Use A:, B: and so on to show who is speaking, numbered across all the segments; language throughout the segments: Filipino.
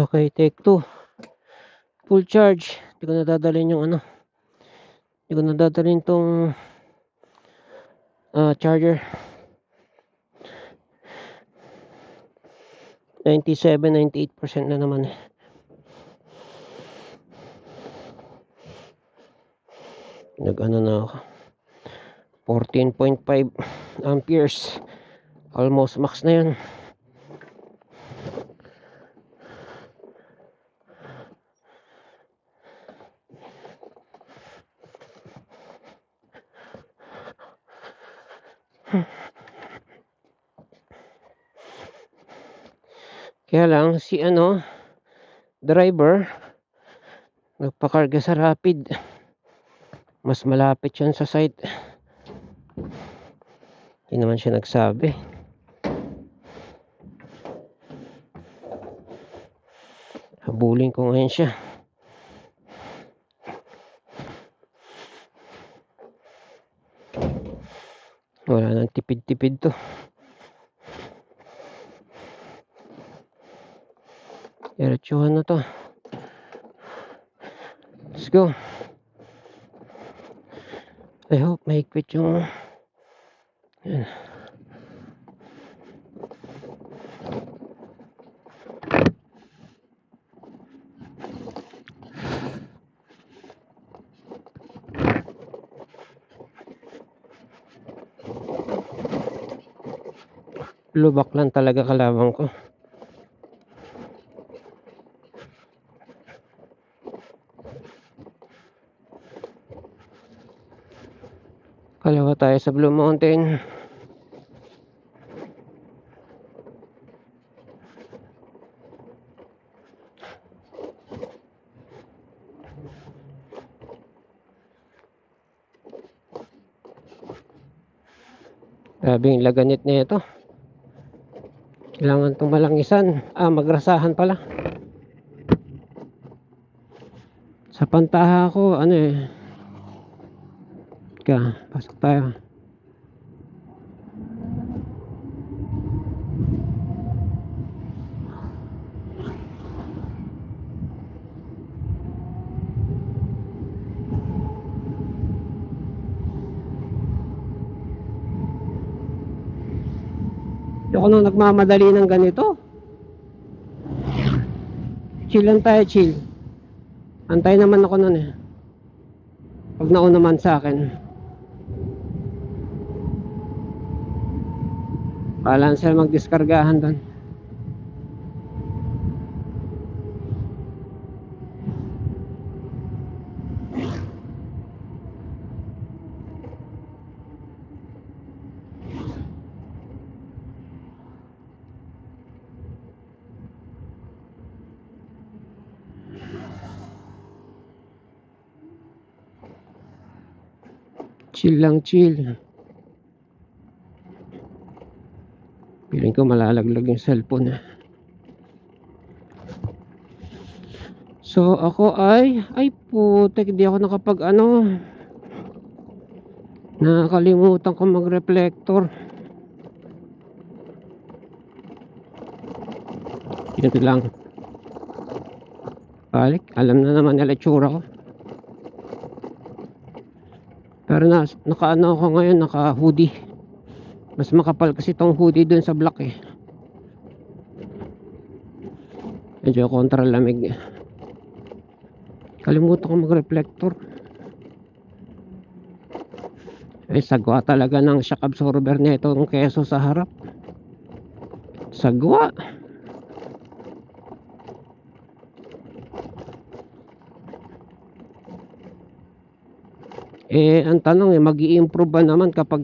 A: Okay, take 2. Full charge. Hindi ko nadadalhin yung Hindi ko nadadalhin tong charger. 97-98% na naman. Na ako. 14.5 amperes. Almost max na yun. Kaya lang si driver nagpakarga sa Rapid. Mas malapit yan sa site. Hindi naman siya nagsabi. Habulin ko ngayon siya. Wala nang tipid-tipid to. Diretsuhan na to. Let's go. I hope may quit yung yan. Lubak lang talaga kalaban ko. Kalawa tayo sa Blue Mountain. Grabe yung laganit na ito. Kailangan itong malangisan. Magrasahan pala. Sa pantaha ko, pasok tayo. Hindi ako nang nagmamadali ng ganito. Chill lang tayo, chill. Antay naman ako nun pag nauna naman sa akin. Bahala sila magdiskargahan doon. Chill lang, chill. Piling ko malalaglag yung cellphone. So ako ay putek, di ako nakapag nakakalimutan ko mag-reflector. Ito lang. Balik, alam na naman nila itsura ko. Pero naka ako ngayon, naka hoodie. Mas makapal kasi tong hoodie dun sa black Medyo kontra lamig. Kalimutan ko mag-reflector. Sagwa talaga ng shock absorber nito ng keso sa harap. Sagwa. Ang tanong mag-i-improve ba naman kapag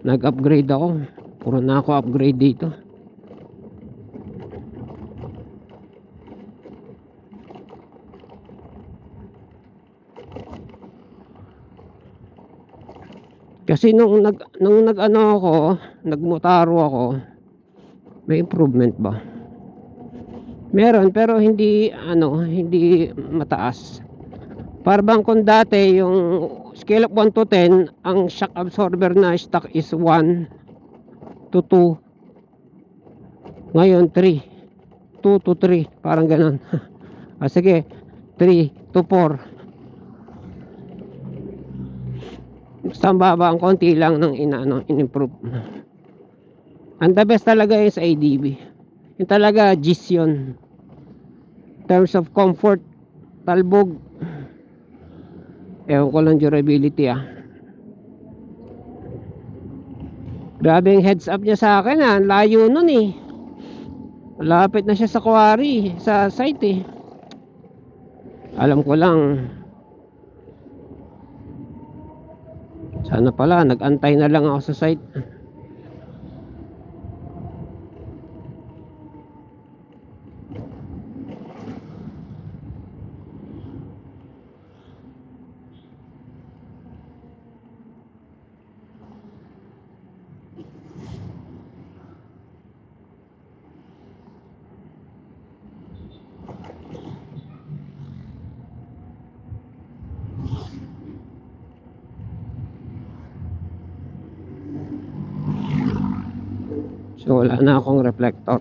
A: nag-upgrade ako. Puro na ako upgrade dito. Kasi nung nagmotaro ako, may improvement ba? Meron, pero hindi mataas. Parang kung dati yung scale of 1 to 10, ang shock absorber na stock is 1 to 2. Ngayon 3. 2 to 3, parang ganun. Sige, 3 to 4. Basta ang baba, ang konti lang ng in-improve. Ang the best talaga is ADB. Yung talaga GIS yun. In terms of comfort, talbog, ewan ko lang durability Grabe yung heads up niya sa akin layo nun malapit na siya sa quarry, sa site alam ko lang, sana pala nag-antay na lang ako sa site. So wala na akong reflector.